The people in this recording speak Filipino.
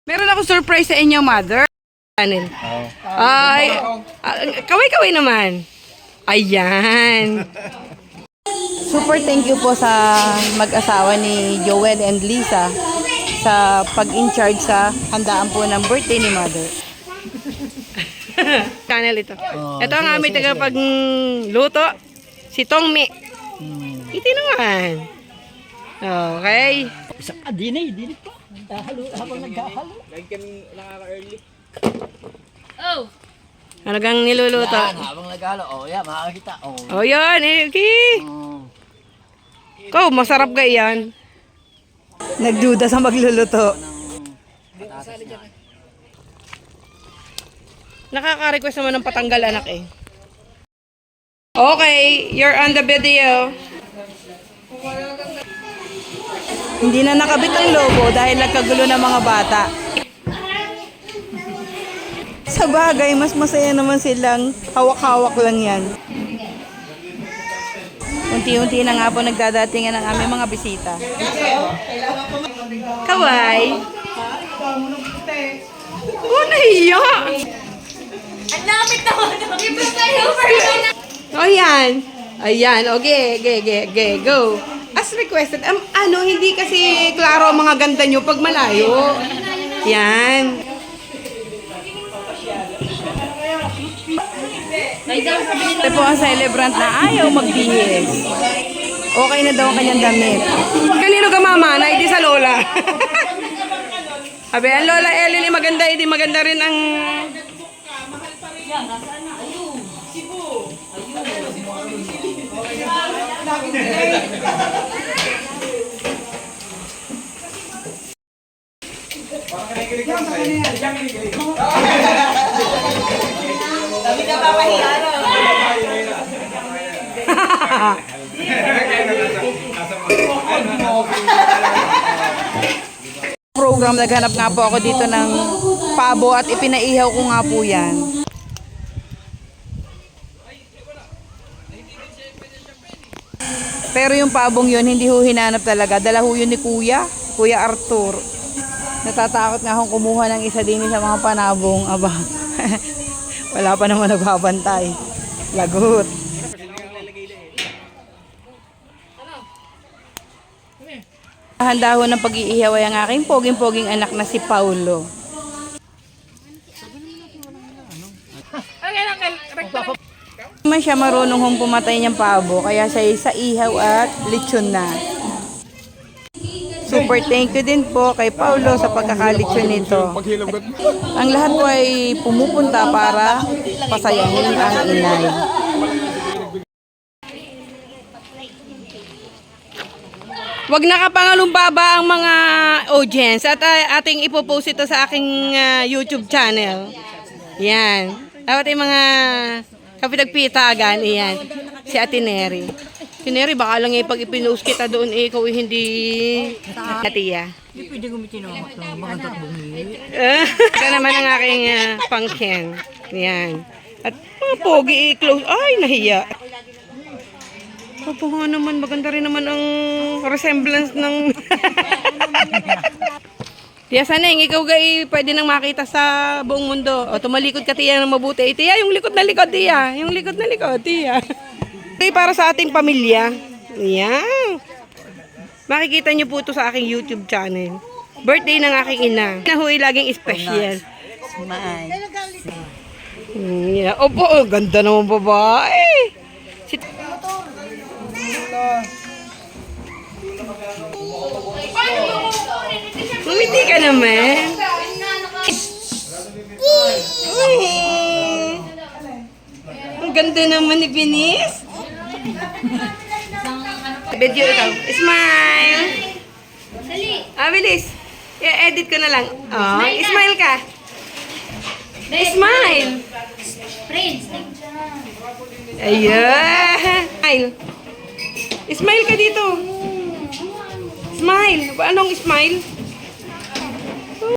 Meron ako surprise sa inyo, mother. Ay, kaway-kaway naman. Ayan. Super thank you po sa mag-asawa ni Joel and Lisa sa pag-in-charge sa handaan po ng birthday ni mother. Channel ito. Ito ang aming tagapagluto. Si Tongmi. Ito naman. Okay. Dini pa. Halo, habang naghahalo. Lagi kami nakaka-early. Oh! Ano gang niluluto? Yan, habang naghahalo. Oh, yan, makakita. Oh, yan. Okay. Ikaw, masarap ka yan. Nagduda sa magluluto. Nakaka-request naman ng patanggal anak eh. Okay, you're on the video. Hindi na nakabit ang logo dahil nagkagulo ng mga bata. Sa bagay, mas masaya naman silang hawak-hawak lang yan. Unti-unti na nga po nagdadatingan ang aming mga bisita. Kaway. Oh, nahiya. Ang lapit naman. Libre kayo. Oh, yan. Ayan. Okay, go. As requested. Hindi kasi klaro ang mga ganda nyo pag malayo. Yan. Ito po ang celebrant na ayaw magbihis. Okay na daw ang kanyang damit. Kanino ka mama? Na hindi sa lola. Sabi, ang lola Ellie maganda, hindi maganda rin ang... Sabi ka papahiya, no? Program, naghanap nga po ako dito ng pabo at ipinaihaw ko nga po yan. Pero yung pabong yun, hindi ho hinanap talaga. Dala ho yun ni Kuya Arthur. Natatakot nga akong kumuha ng isa din sa mga panabong. Aba, wala pa naman nagbabantay. Lagot. Handa ho ng pag-iihaw ay ang aking poging-poging anak na si Paulo. Naman siya marunong hong pumatay niyang pabo, kaya siya sa ihaw at lechon na. Super thank you din po kay Paulo sa pagkakalitsyon nito. Ang lahat po ay pumupunta para pasayahin ang inay. Wag nakapangalumbaba ang mga audience at ating ipopost ito sa aking YouTube channel. Yan. Dapat yung mga kapitagpitagan, iyan. Si Ate Neri. Si Neri, baka lang pag ipinost kita doon, ikaw hindi natiya. Hindi pwede gumitin ako ito. Mga takbong Ito naman ang aking pangkin. Yan. At mga pogi, close. Ay, nahiya. Opo nga naman, maganda rin naman ang resemblance ng... Tiya Saneng, ikaw pwede nang makita sa buong mundo. O, tumalikod ka, Tiya, ng mabuti. Tiya, yung likod na likod, Tiya. Yung likod na likod, Tiya. Okay, para sa ating pamilya. Yan. Makikita nyo po ito sa aking YouTube channel. Birthday ng aking ina. Nahuwi laging special. Smile. Yeah. Opo, ganda naman babae. Umiti ka naman. Ang ganda naman ni Binis. Video ikaw. Smile. Bilis. I-edit ko na lang. Oh, smile ka. Smile. Ayan. Smile. Smile ka dito. Smile. Anong smile?